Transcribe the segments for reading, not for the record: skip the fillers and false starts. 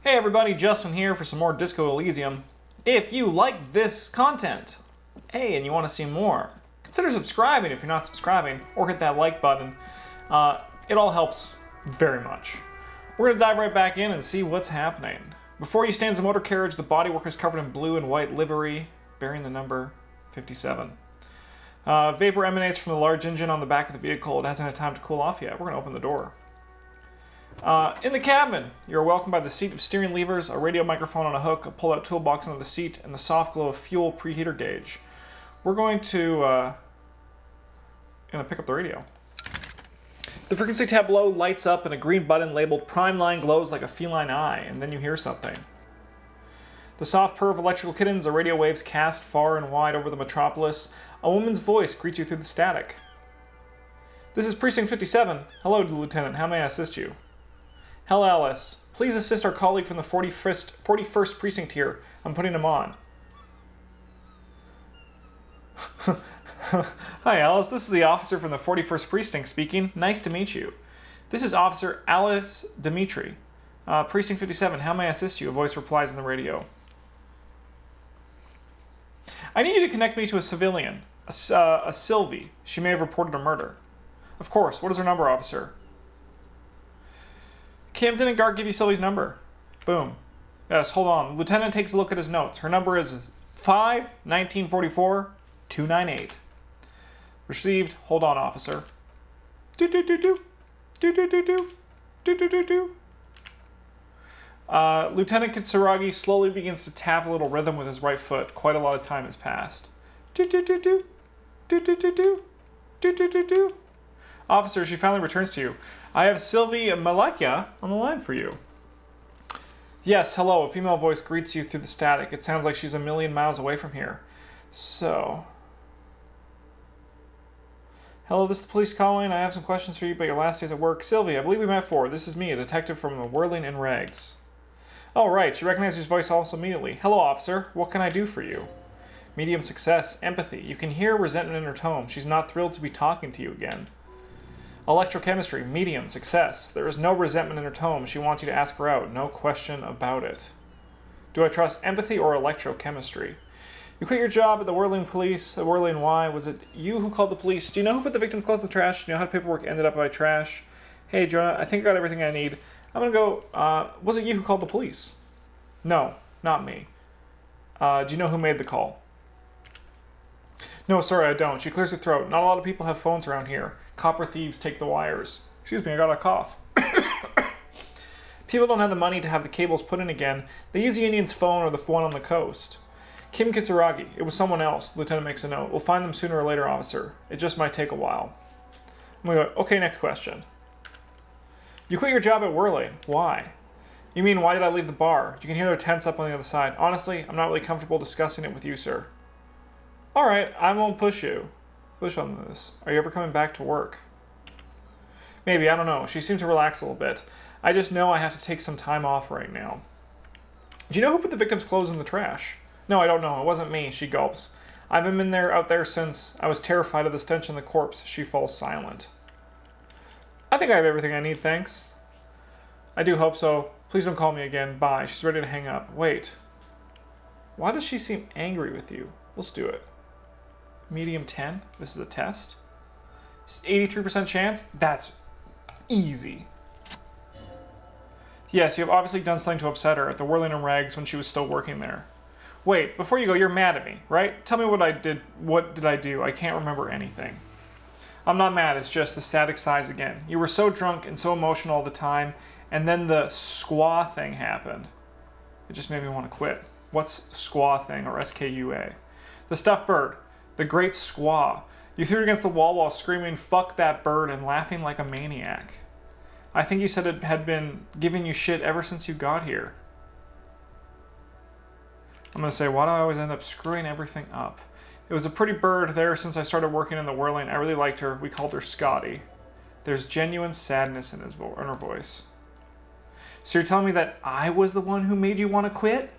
Hey everybody, Justin here for some more Disco Elysium. If you like this content, hey, and you want to see more, consider subscribing if you're not subscribing, or hit that like button. It all helps very much. We're going to dive right back in and see what's happening. Before you stands a motor carriage, the bodywork is covered in blue and white livery, bearing the number 57. Vapor emanates from the large engine on the back of the vehicle. It hasn't had time to cool off yet. We're going to open the door. In the cabin, you're welcomed by the seat of steering levers, a radio microphone on a hook, a pull-out toolbox under the seat, and the soft glow of fuel preheater gauge. We're going to pick up the radio. The frequency tableau lights up and a green button labeled Prime Line glows like a feline eye, and then you hear something. The soft purr of electrical kittens, the radio waves cast far and wide over the metropolis. A woman's voice greets you through the static. This is Precinct 57. Hello, Lieutenant. How may I assist you? Hell, Alice. Please assist our colleague from the 41st Precinct here. I'm putting him on. Hi, Alice. This is the officer from the 41st Precinct speaking. Nice to meet you. This is Officer Alice Dimitri. Precinct 57, how may I assist you? A voice replies in the radio. I need you to connect me to a civilian, a Sylvie. She may have reported a murder. Of course. What is her number, officer? Cam, didn't Guard give you Sylvie's number? Boom. Yes, hold on. The lieutenant takes a look at his notes. Her number is 5-1944-298. Received. Hold on, officer. Do-do-do-do. Do-do-do-do. Do-do-do-do. Lieutenant Kitsuragi slowly begins to tap a little rhythm with his right foot. Quite a lot of time has passed. Do-do-do-do. Do-do-do-do. Do-do-do-do. Officer, she finally returns to you. I have Sylvie Malakia on the line for you. Yes, hello. A female voice greets you through the static. It sounds like she's a million miles away from here. So... Hello, this is the police calling. I have some questions for you about your last days at work. Sylvie, I believe we met before. This is me, a detective from the Whirling in Rags. Oh, right. She recognizes his voice almost immediately. Hello, officer. What can I do for you? Medium success. Empathy. You can hear resentment in her tone. She's not thrilled to be talking to you again. Electrochemistry. Medium success. There is no resentment in her tone. She wants you to ask her out. No question about it. Do I trust empathy or electrochemistry? You quit your job at the Whirling Police, at Whirling Y. Was it you who called the police? Do you know who put the victim's clothes in the trash? Do you know how the paperwork ended up by trash? Hey, Jonah, I think I got everything I need. I'm gonna go, was it you who called the police? No, not me. Do you know who made the call? No, sorry, I don't. She clears her throat. Not a lot of people have phones around here. Copper thieves take the wires. Excuse me, I got a cough. People don't have the money to have the cables put in again. They use the Indian's phone or the one on the coast. Kim Kitsuragi. It was someone else. The lieutenant makes a note. We'll find them sooner or later, officer. It just might take a while. I'm gonna go, okay, next question. You quit your job at Whirling. Why? You mean, why did I leave the bar? You can hear their tense up on the other side. Honestly, I'm not really comfortable discussing it with you, sir. Alright, I won't push you. Push on this. Are you ever coming back to work? Maybe, I don't know. She seemed to relax a little bit. I just know I have to take some time off right now. Do you know who put the victim's clothes in the trash? No, I don't know. It wasn't me. She gulps. I've been out there since. I was terrified of the stench on the corpse. She falls silent. I think I have everything I need, thanks. I do hope so. Please don't call me again. Bye. She's ready to hang up. Wait. Why does she seem angry with you? Let's do it. Medium 10. This is a test. 83% chance? That's easy. Yes, you have obviously done something to upset her at the Whirling in Rags when she was still working there. Wait, before you go, you're mad at me, right? Tell me what I did. What did I do? I can't remember anything. I'm not mad, it's just the static size again. You were so drunk and so emotional all the time, and then the squaw thing happened. It just made me want to quit. What's squaw thing, or S-K-U-A? The stuffed bird. The great squaw. You threw it against the wall while screaming, "Fuck that bird," and laughing like a maniac. I think you said it had been giving you shit ever since you got here. I'm going to say, why do I always end up screwing everything up? It was a pretty bird there since I started working in the Whirling. I really liked her. We called her Scotty. There's genuine sadness in her voice. So you're telling me that I was the one who made you want to quit?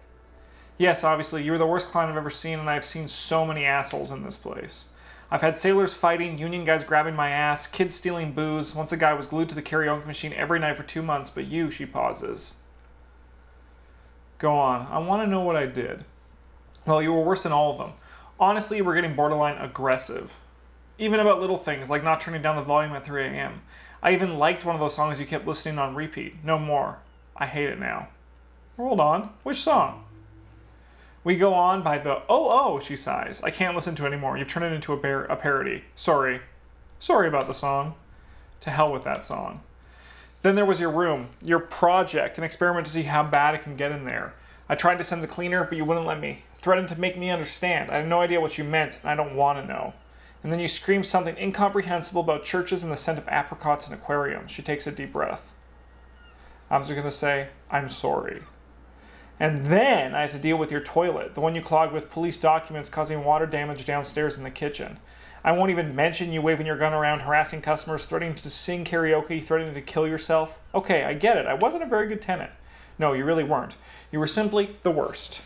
Yes, obviously. You were the worst client I've ever seen, and I've seen so many assholes in this place. I've had sailors fighting, union guys grabbing my ass, kids stealing booze. Once a guy was glued to the karaoke machine every night for 2 months, but you, she pauses. Go on. I want to know what I did. Well, you were worse than all of them. Honestly, we're getting borderline aggressive. Even about little things, like not turning down the volume at 3 a.m. I even liked one of those songs you kept listening on repeat. No more. I hate it now. Hold on. Which song? We go on by the oh, she sighs. I can't listen to it anymore. You've turned it into a parody. Sorry. Sorry about the song. To hell with that song. Then there was your room, your project, an experiment to see how bad it can get in there. I tried to send the cleaner, but you wouldn't let me. Threatened to make me understand. I had no idea what you meant, and I don't want to know. And then you screamed something incomprehensible about churches and the scent of apricots and aquariums. She takes a deep breath. I'm just going to say, I'm sorry. And then I had to deal with your toilet, the one you clogged with police documents causing water damage downstairs in the kitchen. I won't even mention you waving your gun around, harassing customers, threatening to sing karaoke, threatening to kill yourself. Okay, I get it. I wasn't a very good tenant. No, you really weren't. You were simply the worst.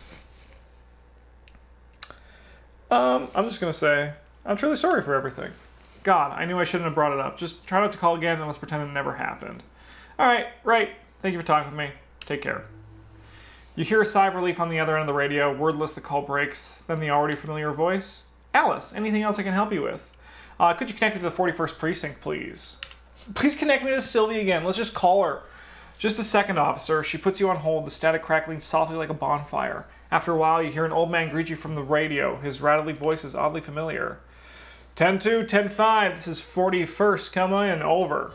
I'm just going to say, I'm truly sorry for everything. God, I knew I shouldn't have brought it up. Just try not to call again and let's pretend it never happened. All right, right. Thank you for talking with me. Take care. You hear a sigh of relief on the other end of the radio. Wordless, the call breaks. Then the already familiar voice. Alice, anything else I can help you with? Could you connect me to the 41st Precinct, please? Please connect me to Sylvie again. Let's just call her. Just a second, officer. She puts you on hold, the static crackling softly like a bonfire. After a while, you hear an old man greet you from the radio. His rattly voice is oddly familiar. 10-2, 10-5. This is 41st. Come in. Over.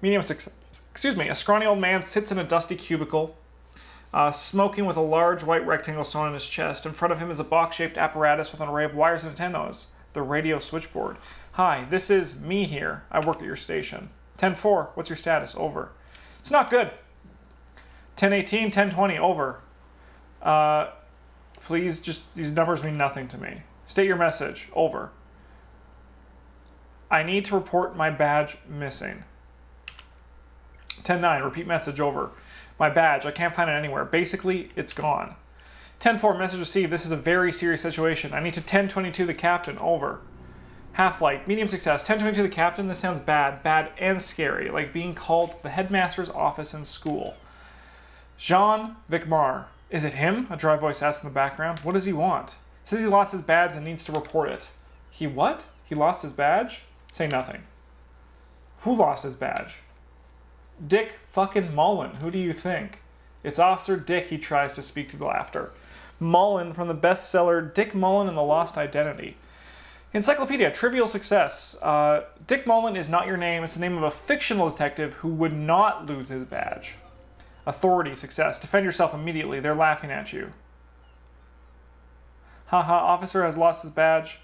Medium success. Excuse me. A scrawny old man sits in a dusty cubicle, smoking with a large white rectangle sewn in his chest. In front of him is a box-shaped apparatus with an array of wires and antennas. The radio switchboard. Hi, this is me here. I work at your station. 10-4, what's your status? Over. It's not good. 10-18, 10-20, over. Please, just, these numbers mean nothing to me. State your message. Over. I need to report my badge missing. 10-9, repeat message. Over. My badge, I can't find it anywhere. Basically, it's gone. 10-4, message received. This is a very serious situation. I need to 10-22 the captain. Over. Half-light, medium success. 10-22 the captain. This sounds bad. Bad and scary. Like being called to the headmaster's office in school. Jean Vicmar. Is it him? A dry voice asks in the background. What does he want? Says he lost his badge and needs to report it. He what? He lost his badge? Say nothing. Who lost his badge? Dick fucking Mullen. Who do you think? It's Officer Dick. He tries to speak to the laughter. Mullen from the bestseller Dick Mullen and the Lost Identity. Encyclopedia, trivial success. Dick Mullen is not your name. It's the name of a fictional detective who would not lose his badge. Authority, success. Defend yourself immediately. They're laughing at you. Haha, officer has lost his badge.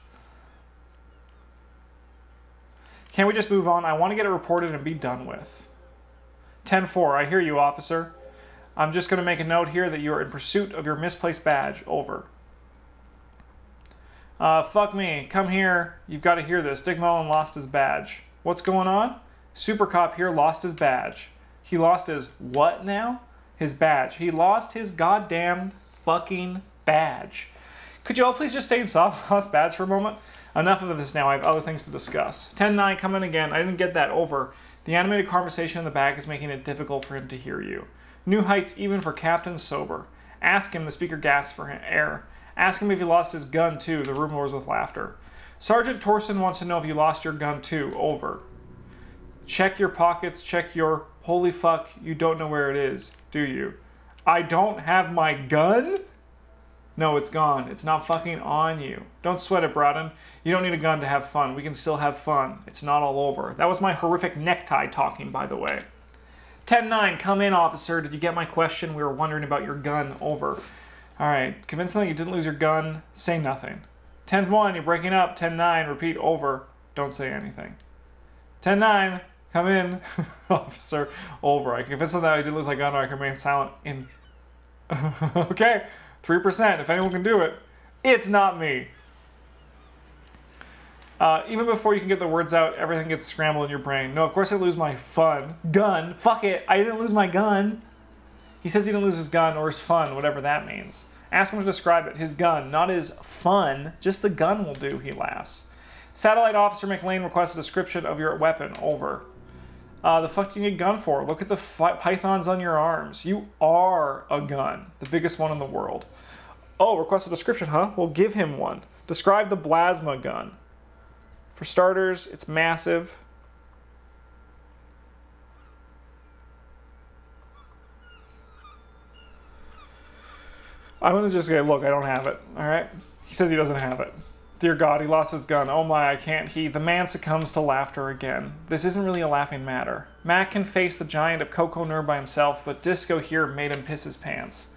Can't we just move on? I want to get it reported and be done with. 10-4, I hear you, officer. I'm just going to make a note here that you are in pursuit of your misplaced badge. Over. Fuck me. Come here. You've got to hear this. Dick Mullen lost his badge. What's going on? Super Cop here lost his badge. He lost his what now? His badge. He lost his goddamn fucking badge. Could you all please just stay in soft lost badge for a moment? Enough of this now. I have other things to discuss. 10-9, come in again. I didn't get that. Over. The animated conversation in the back is making it difficult for him to hear you. New heights even for Captain Sober. Ask him. The speaker gasps for air. Ask him if he lost his gun too. The room roars with laughter. Sergeant Torson wants to know if you lost your gun too. Over. Check your pockets. Check your... Holy fuck, you don't know where it is, do you? I don't have my gun? No, it's gone. It's not fucking on you. Don't sweat it, Brodden. You don't need a gun to have fun. We can still have fun. It's not all over. That was my horrific necktie talking, by the way. 10-9, come in, officer. Did you get my question? We were wondering about your gun. Over. All right. Convinced that you didn't lose your gun. Say nothing. 10-1, you're breaking up. 10-9, repeat. Over. Don't say anything. 10-9, come in, officer. Over. I convinced them that I did lose my gun, or I can remain silent in... Okay. 3%. If anyone can do it, it's not me. Even before you can get the words out, everything gets scrambled in your brain. No, of course I lose my gun. Fuck it. I didn't lose my gun. He says he didn't lose his gun or his fun, whatever that means. Ask him to describe it. His gun, not his fun. Just the gun will do, he laughs. Satellite Officer McLean requests a description of your weapon. Over. The fuck do you need a gun for? Look at the pythons on your arms. You are a gun. The biggest one in the world. Oh, request a description, huh? We'll give him one. Describe the plasma gun. For starters, it's massive. I'm gonna just say, look, I don't have it, all right? He says he doesn't have it. Dear God, he lost his gun. Oh my, I can't heed. The man succumbs to laughter again. This isn't really a laughing matter. Mac can face the giant of Coco Nerve by himself, but Disco here made him piss his pants.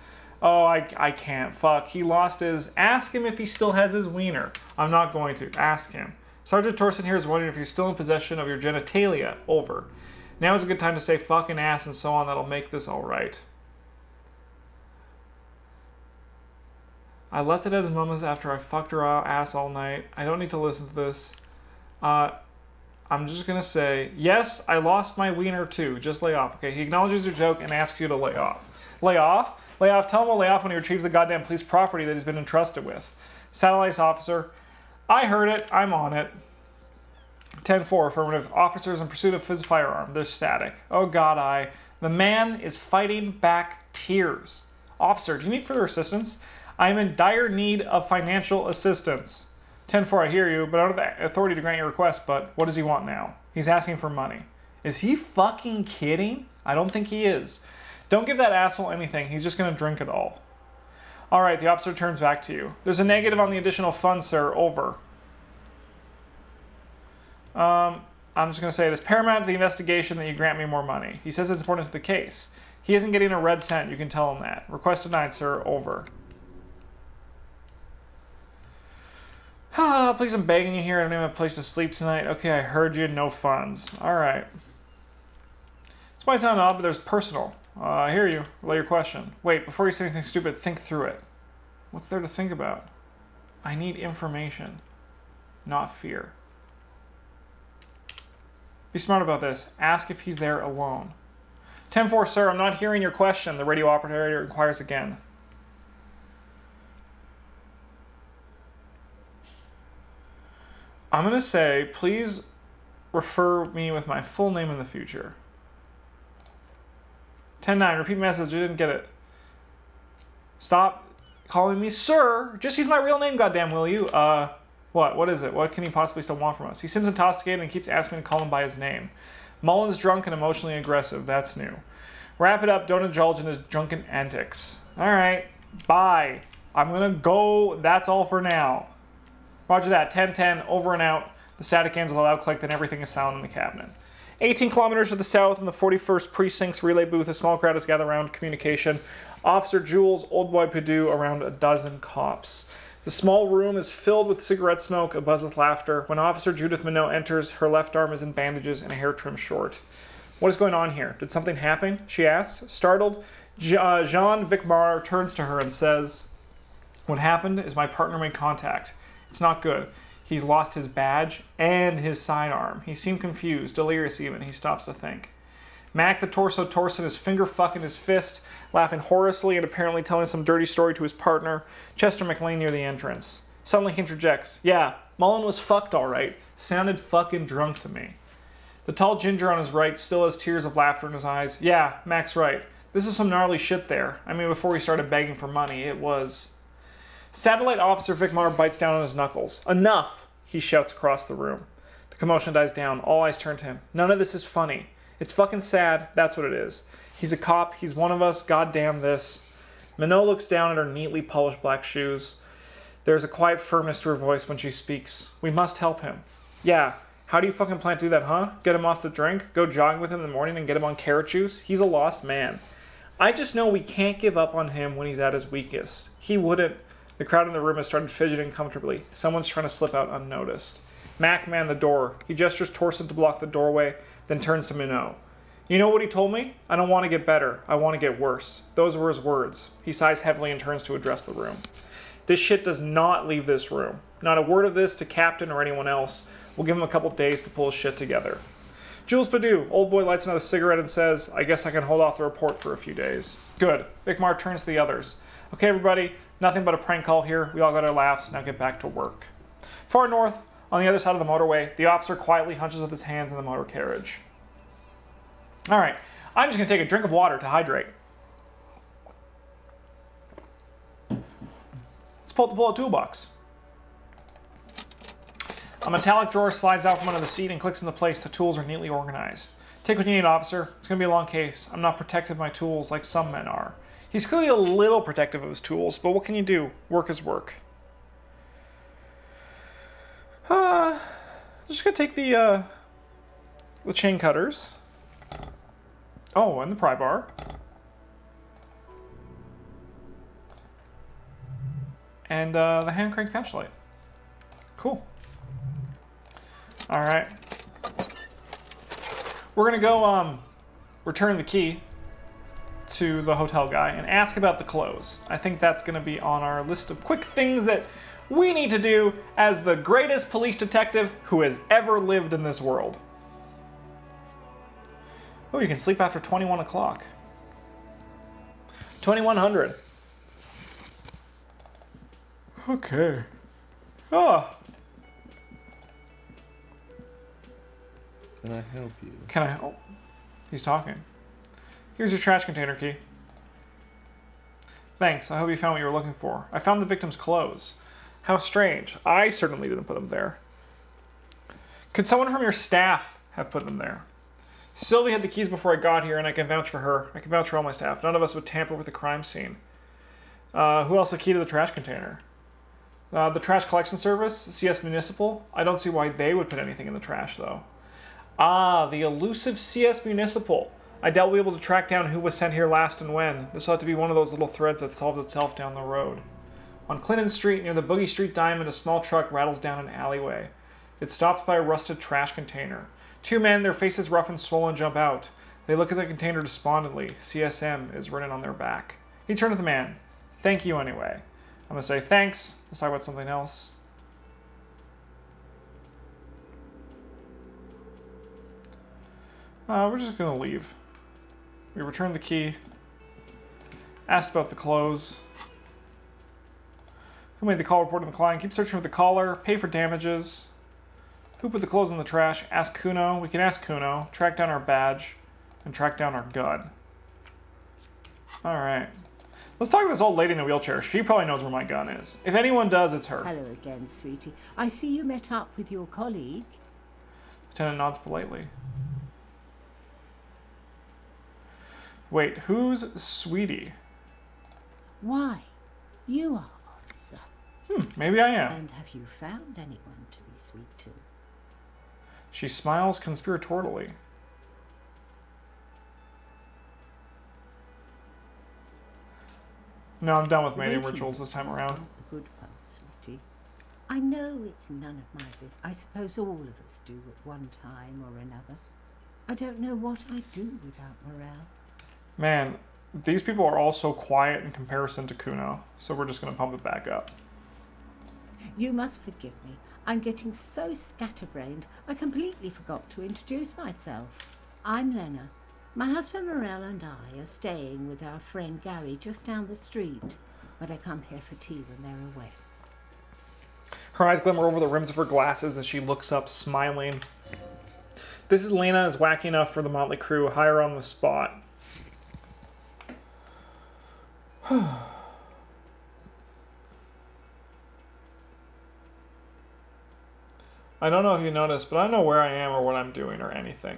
Oh, I can't. Fuck. He lost his... Ask him if he still has his wiener. I'm not going to. Ask him. Sergeant Torson here is wondering if you're still in possession of your genitalia. Over. Now is a good time to say fucking ass and so on. That'll make this alright. I left it at his mama's after I fucked her ass all night. I don't need to listen to this. I'm just gonna say, yes, I lost my wiener too. Just lay off, okay? He acknowledges your joke and asks you to lay off. Lay off? Lay off. Tell him to lay off when he retrieves the goddamn police property that he's been entrusted with. Satellites officer. I heard it. I'm on it. 10-4, affirmative. Officers in pursuit of his firearm. They're static. Oh God, The man is fighting back tears. Officer, do you need further assistance? I am in dire need of financial assistance. 10-4, I hear you, but I don't have the authority to grant your request, but what does he want now? He's asking for money. Is he fucking kidding? I don't think he is. Don't give that asshole anything. He's just going to drink it all. All right, the officer turns back to you. There's a negative on the additional funds, sir. Over. I'm just going to say it is paramount to the investigation that you grant me more money. He says it's important to the case. He isn't getting a red cent. You can tell him that. Request denied, sir. Over. Please, I'm begging you here. I don't even have a place to sleep tonight. Okay, I heard you. No funds. All right. This might sound odd, but there's personal. I hear you. Relay your question. Wait, before you say anything stupid, think through it. What's there to think about? I need information, not fear. Be smart about this. Ask if he's there alone. 10-4, sir, I'm not hearing your question. The radio operator inquires again. I'm going to say, please refer me with my full name in the future. 10-9, repeat message, I didn't get it. Stop calling me sir. Just use my real name, goddamn will you? What is it? What can he possibly still want from us? He seems intoxicated and keeps asking me to call him by his name. Mullen's drunk and emotionally aggressive, that's new. Wrap it up, don't indulge in his drunken antics. Alright, bye. I'm gonna go, that's all for now. Roger that, 10-10, over and out. The static ends with a loud click, then everything is silent in the cabinet. 18 kilometers to the south in the 41st Precinct's relay booth, a small crowd is gathered around communication. Officer Jules, Old Boy Perdue, around a dozen cops. The small room is filled with cigarette smoke, abuzz with laughter. When Officer Judith Minot enters, her left arm is in bandages and her hair trimmed short. What is going on here? Did something happen? She asked. Startled, Jean Vicmar turns to her and says, what happened is my partner made contact. It's not good. He's lost his badge and his sidearm. He seemed confused, delirious even. He stops to think. Mac the Torso Torson is finger fucking his fist, laughing horrisously and apparently telling some dirty story to his partner, Chester McLean, near the entrance. Suddenly he interjects, yeah, Mullen was fucked all right. Sounded fucking drunk to me. The tall ginger on his right still has tears of laughter in his eyes. Yeah, Mac's right. This is some gnarly shit there. I mean, before he started begging for money, it was... Satellite Officer Vicmar bites down on his knuckles. Enough, he shouts across the room. The commotion dies down. All eyes turn to him. None of this is funny. It's fucking sad. That's what it is. He's a cop. He's one of us. God damn this. Minot looks down at her neatly polished black shoes. There's a quiet firmness to her voice when she speaks. We must help him. Yeah. How do you fucking plan to do that, huh? Get him off the drink? Go jogging with him in the morning and get him on carrot juice? He's a lost man. I just know we can't give up on him when he's at his weakest. He wouldn't... The crowd in the room has started fidgeting comfortably. Someone's trying to slip out unnoticed. Mac manned the door. He gestures Torson to block the doorway, then turns to Minot. You know what he told me? I don't want to get better. I want to get worse. Those were his words. He sighs heavily and turns to address the room. This shit does not leave this room. Not a word of this to Captain or anyone else. We'll give him a couple days to pull his shit together. Jules Perdue, Old Boy lights another cigarette and says, I guess I can hold off the report for a few days. Good. Vicmar turns to the others. Okay, everybody. Nothing but a prank call here. We all got our laughs. Now get back to work. Far north, on the other side of the motorway, the officer quietly hunches with his hands in the motor carriage. All right, I'm just gonna take a drink of water to hydrate. Let's pull out the bullet toolbox. A metallic drawer slides out from under the seat and clicks into place. The tools are neatly organized. Take what you need, officer. It's going to be a long case. I'm not protective of my tools like some men are. He's clearly a little protective of his tools, but what can you do? Work is work. I'm just going to take the chain cutters. Oh, and the pry bar. And the hand crank flashlight. Cool. All right. We're going to go return the key to the hotel guy and ask about the clothes. I think that's going to be on our list of quick things that we need to do as the greatest police detective who has ever lived in this world. Oh, you can sleep after 21 o'clock. 2100. Okay. Oh. Can I help you? Can I? Oh, he's talking. Here's your trash container key. Thanks. I hope you found what you were looking for. I found the victim's clothes. How strange. I certainly didn't put them there. Could someone from your staff have put them there? Sylvie had the keys before I got here, and I can vouch for her. I can vouch for all my staff. None of us would tamper with the crime scene. Who else the key to the trash container? The trash collection service, CS Municipal. I don't see why they would put anything in the trash, though. Ah, the elusive CS Municipal. I doubt we'll be able to track down who was sent here last and when. This will have to be one of those little threads that solved itself down the road. On Clinton Street, near the Boogie Street Diamond, a small truck rattles down an alleyway. It stops by a rusted trash container. Two men, their faces rough and swollen, jump out. They look at the container despondently. CSM is written on their back. He turned to the man. Thank you anyway. I'm going to say thanks. Let's talk about something else. We're just going to leave. We returned the key. Asked about the clothes. Who made the call? Reported the client. Keep searching for the caller. Pay for damages. Who put the clothes in the trash? Ask Kuno. We can ask Kuno. Track down our badge. And track down our gun. Alright. Let's talk to this old lady in the wheelchair. She probably knows where my gun is. If anyone does, it's her. Hello again, sweetie. I see you met up with your colleague. Lieutenant nods politely. Wait, who's Sweetie? Why? You are, officer. Maybe I am. And have you found anyone to be sweet to? She smiles conspiratorially. No, I'm done with mating rituals this time around. The good part, sweetie. I know it's none of my business. I suppose all of us do at one time or another. I don't know what I'd do without morale. Man, these people are all so quiet in comparison to Kuno, so we're just going to pump it back up. You must forgive me. I'm getting so scatterbrained, I completely forgot to introduce myself. I'm Lena. My husband Morel and I are staying with our friend Gary just down the street, but I come here for tea when they're away. Her eyes glimmer over the rims of her glasses as she looks up, smiling. This is Lena is wacky enough for the motley crew, hire on the spot. I don't know if you noticed, but I don't know where I am or what I'm doing or anything.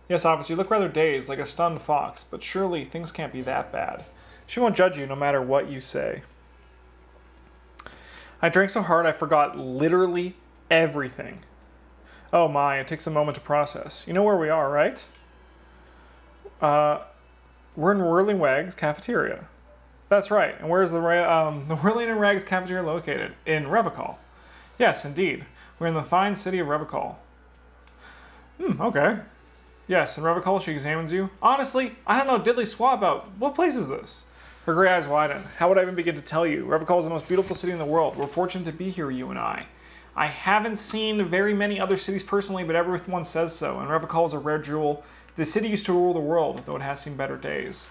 Yes, officer, you look rather dazed, like a stunned fox, but surely things can't be that bad. She won't judge you no matter what you say. I drank so hard I forgot literally everything. Oh my, it takes a moment to process. You know where we are, right? We're in Whirling Wags cafeteria. That's right. And where's the Whirling and Rags cafeteria located? In Revachol. Yes, indeed. We're in the fine city of Revachol. Okay. Yes, in Revachol she examines you. Honestly, I don't know diddly squat about. What place is this? Her gray eyes widen. How would I even begin to tell you? Revachol is the most beautiful city in the world. We're fortunate to be here, you and I. I haven't seen very many other cities personally, but everyone says so. And Revachol is a rare jewel. The city used to rule the world, though it has seen better days.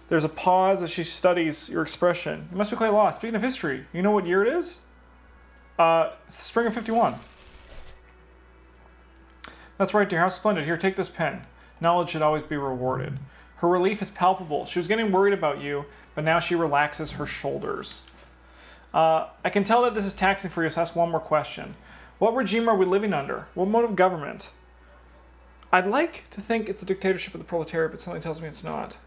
There's a pause as she studies your expression. You must be quite lost. Speaking of history, you know what year it is? It's the spring of '51. That's right, dear. How splendid. Here, take this pen. Knowledge should always be rewarded. Her relief is palpable. She was getting worried about you, but now she relaxes her shoulders. I can tell that this is taxing for you, so ask one more question. What regime are we living under? What mode of government? I'd like to think it's a dictatorship of the proletariat, but something tells me it's not.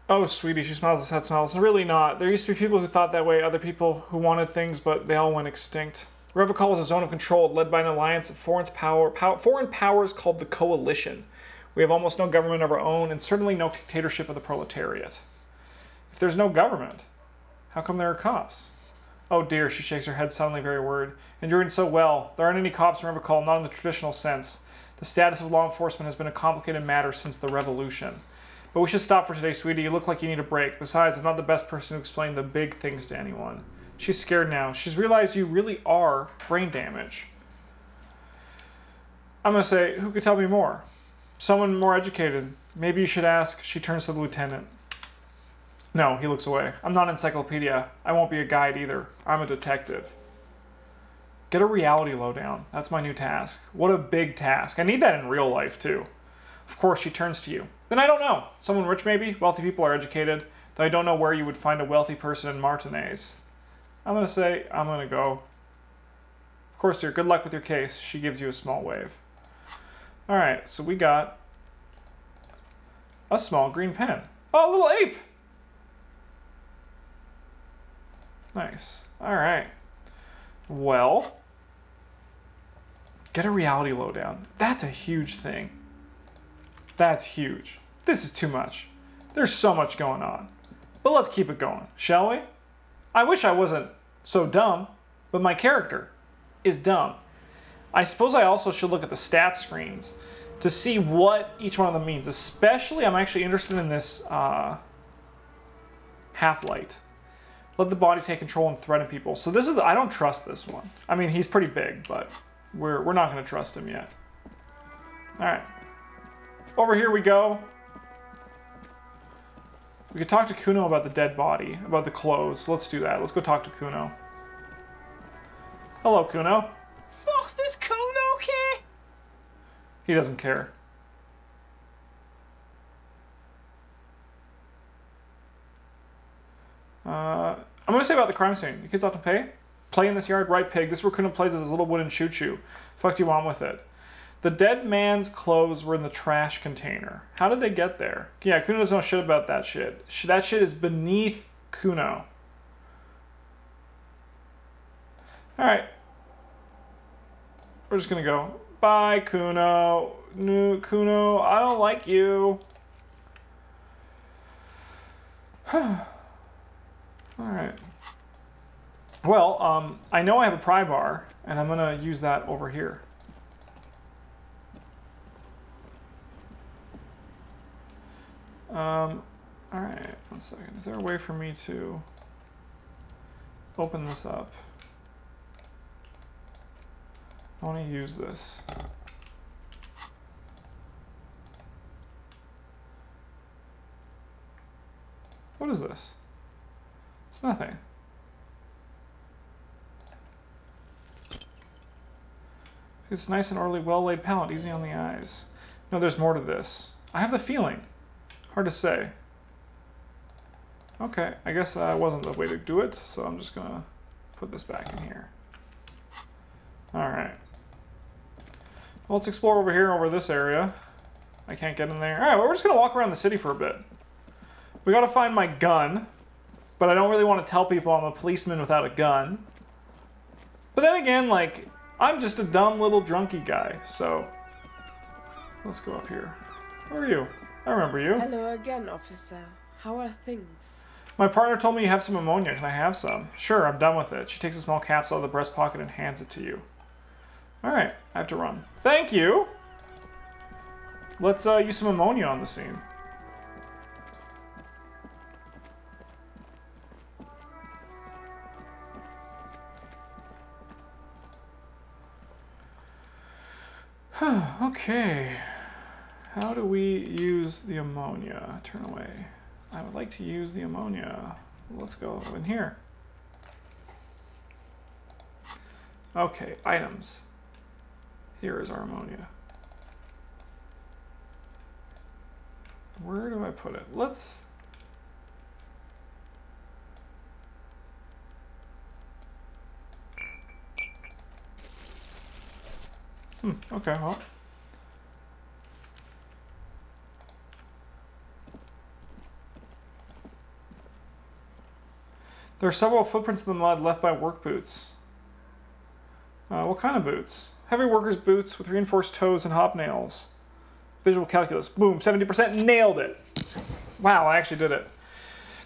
Oh, sweetie, she smiles a sad smile. It's really not. There used to be people who thought that way, other people who wanted things, but they all went extinct. Revocol is a zone of control led by an alliance of foreign powers called the Coalition. We have almost no government of our own, and certainly no dictatorship of the proletariat. If there's no government, how come there are cops? Oh dear, she shakes her head suddenly very worried. Enduring so well. There aren't any cops in Revocol, not in the traditional sense. The status of law enforcement has been a complicated matter since the revolution. But we should stop for today, sweetie. You look like you need a break. Besides, I'm not the best person to explain the big things to anyone. She's scared now. She's realized you really are brain damage. I'm going to say, who could tell me more? Someone more educated. Maybe you should ask. She turns to the lieutenant. No, he looks away. I'm not an encyclopedia. I won't be a guide either. I'm a detective. Get a reality lowdown. That's my new task. What a big task. I need that in real life, too. Of course, she turns to you. Then I don't know. Someone rich, maybe? Wealthy people are educated. Though I don't know where you would find a wealthy person in Martinez. I'm going to say, I'm going to go. Of course, dear. Good luck with your case. She gives you a small wave. Alright, so we got a small green pen. Oh, a little ape! Nice. Alright. Well, get a reality lowdown. That's a huge thing. That's huge. This is too much. There's so much going on. But let's keep it going, shall we? I wish I wasn't so dumb, but my character is dumb. I suppose I also should look at the stat screens to see what each one of them means. Especially, I'm actually interested in this half-light. Let the body take control and threaten people. So this is, I don't trust this one. I mean, he's pretty big, but we're not going to trust him yet. All right. Over here we go. We could talk to Kuno about the dead body, about the clothes. Let's do that. Let's go talk to Kuno. Hello, Kuno. Fuck, does Kuno care? He doesn't care. I'm going to say about the crime scene. You kids ought to play in this yard, right, pig? This is where Kuno plays with his little wooden choo-choo. Fuck do you want with it? The dead man's clothes were in the trash container. How did they get there? Yeah, Kuno doesn't know shit about that shit. That shit is beneath Kuno. Alright. We're just gonna go. Bye, Kuno. No, Kuno, I don't like you. Alright. Well, I know I have a pry bar, and I'm gonna use that over here. Alright, 1 second. Is there a way for me to open this up? I want to use this. What is this? It's nothing. It's nice and orderly, well-laid palette, easy on the eyes. No, there's more to this. I have the feeling. Hard to say. Okay, I guess that wasn't the way to do it, so I'm just gonna put this back in here. Alright. Well, let's explore over here, over this area. I can't get in there. Alright, well, we're just gonna walk around the city for a bit. We gotta find my gun, but I don't really want to tell people I'm a policeman without a gun. But then again, like, I'm just a dumb little drunky guy, so let's go up here. Who are you? I remember you. Hello again, officer. How are things? My partner told me you have some ammonia. Can I have some? Sure, I'm done with it. She takes a small capsule out of the breast pocket and hands it to you. Alright, I have to run. Thank you! Let's use some ammonia on the scene. Okay. How do we use the ammonia? Turn away. I would like to use the ammonia. Let's go in here. Okay, items. Here is our ammonia. Where do I put it? Let's... okay, well. There are several footprints in the mud left by work boots. What kind of boots? Heavy workers' boots with reinforced toes and hobnails. Visual calculus. Boom, 70%. Nailed it. Wow, I actually did it.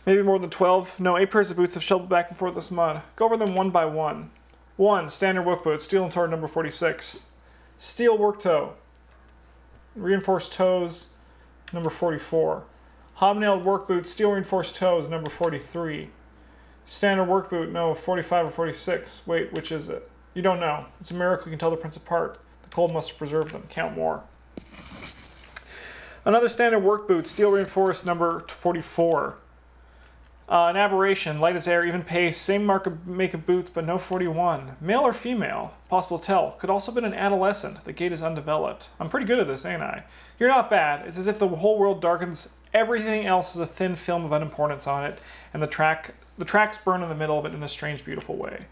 Maybe more than 12. No, 8 pairs of boots have shoveled back and forth this mud. Go over them one by one. 1. Standard work boot. Steel and tar number 46. Steel work toe. Reinforced toes number 44. Hobnailed work boot. Steel reinforced toes number 43. Standard work boot, no, 45 or 46. Wait, which is it? You don't know. It's a miracle you can tell the prints apart. The cold must have preserved them. Count more. Another standard work boot, steel reinforced number 44. An aberration, light as air, even pace, same make of boots, but no 41. Male or female? Possible to tell. Could also have been an adolescent. The gait is undeveloped. I'm pretty good at this, ain't I? You're not bad. It's as if the whole world darkens. Everything else has a thin film of unimportance on it, and the tracks burn in the middle of it in a strange, beautiful way.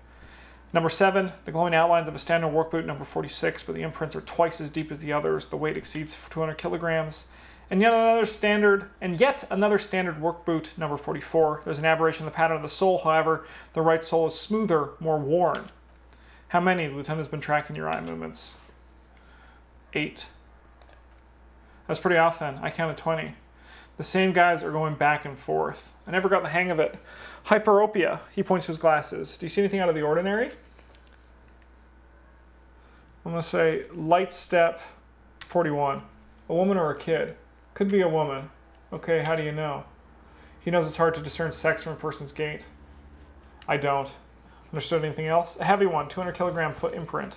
Number 7, the glowing outlines of a standard work boot, number 46, but the imprints are twice as deep as the others. The weight exceeds 200 kilograms. And yet another standard work boot, number 44. There's an aberration in the pattern of the sole, however, the right sole is smoother, more worn. How many? The lieutenant's been tracking your eye movements. 8. That's pretty off then. I counted 20. The same guys are going back and forth. I never got the hang of it. Hyperopia. He points to his glasses. Do you see anything out of the ordinary? I'm going to say light step 41. A woman or a kid? Could be a woman. Okay, how do you know? He knows it's hard to discern sex from a person's gait. I don't. Understood anything else? A heavy one, 200 kilogram foot imprint.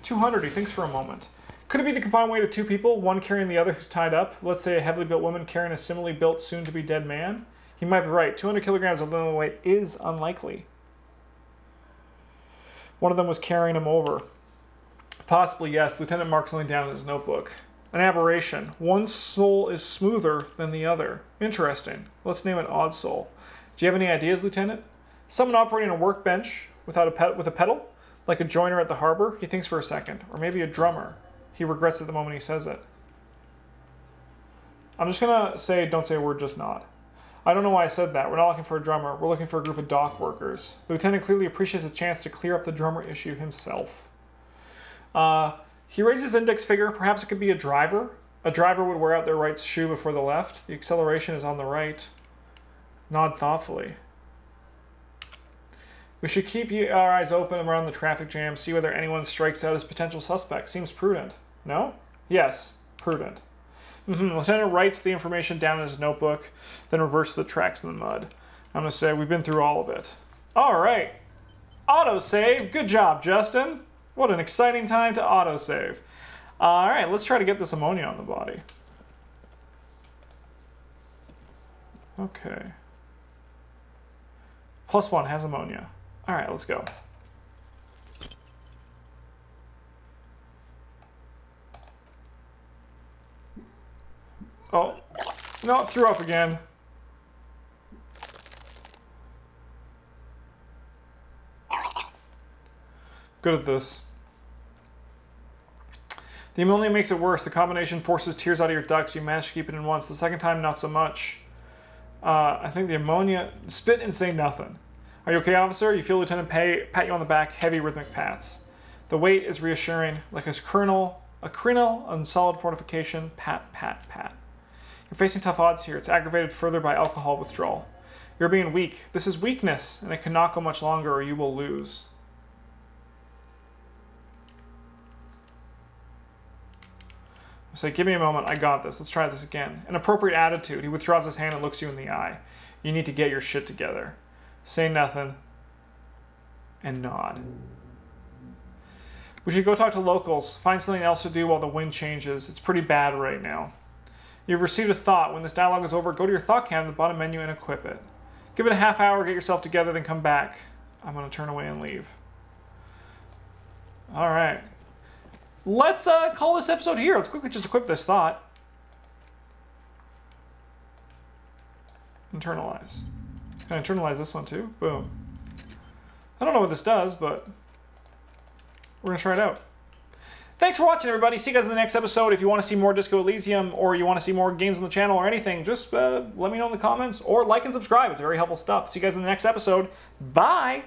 200, he thinks for a moment. Could it be the combined weight of 2 people, one carrying the other who's tied up? Let's say a heavily built woman carrying a similarly built, soon-to-be dead man? He might be right. 200 kilograms of living weight is unlikely. One of them was carrying him over. Possibly, yes. Lieutenant marks something down in his notebook. An aberration. One sole is smoother than the other. Interesting. Let's name it odd sole. Do you have any ideas, Lieutenant? Someone operating a workbench with a pedal? Like a joiner at the harbor? He thinks for a second. Or maybe a drummer. He regrets it the moment he says it. I'm just going to say, don't say a word, just nod. I don't know why I said that. We're not looking for a drummer. We're looking for a group of dock workers. The lieutenant clearly appreciates the chance to clear up the drummer issue himself. He raises his index finger. Perhaps it could be a driver. A driver would wear out their right shoe before the left. The acceleration is on the right. Nod thoughtfully. We should keep our eyes open around the traffic jam, see whether anyone strikes out as potential suspects. Seems prudent. No? Yes, prudent. Lieutenant writes the information down in his notebook, then reverts to the tracks in the mud. I'm going to say we've been through all of it. All right. Autosave. Good job, Justin. What an exciting time to autosave. All right, let's try to get this ammonia on the body. Okay. +1 has ammonia. All right, let's go. Oh, no, threw up again. Good at this. The ammonia makes it worse. The combination forces tears out of your ducts. You manage to keep it in once. The second time, not so much. I think the ammonia... Spit and say nothing. Are you okay, officer? You feel Lieutenant pat you on the back. Heavy rhythmic pats. The weight is reassuring. Like a crinol on solid fortification. Pat, pat, pat. You're facing tough odds here. It's aggravated further by alcohol withdrawal. You're being weak. This is weakness, and it cannot go much longer or you will lose. I say, give me a moment. I got this. Let's try this again. An appropriate attitude. He withdraws his hand and looks you in the eye. You need to get your shit together. Say nothing. And nod. We should go talk to locals. Find something else to do while the wind changes. It's pretty bad right now. You've received a thought. When this dialogue is over, go to your thought cam in the bottom menu and equip it. Give it a half hour, get yourself together, then come back. I'm going to turn away and leave. All right. Let's call this episode here. Let's quickly just equip this thought. Internalize. Can I internalize this one too? Boom. I don't know what this does, but we're gonna try it out. Thanks for watching, everybody. See you guys in the next episode. If you want to see more Disco Elysium or you want to see more games on the channel or anything, just let me know in the comments or like and subscribe. It's very helpful stuff. See you guys in the next episode. Bye!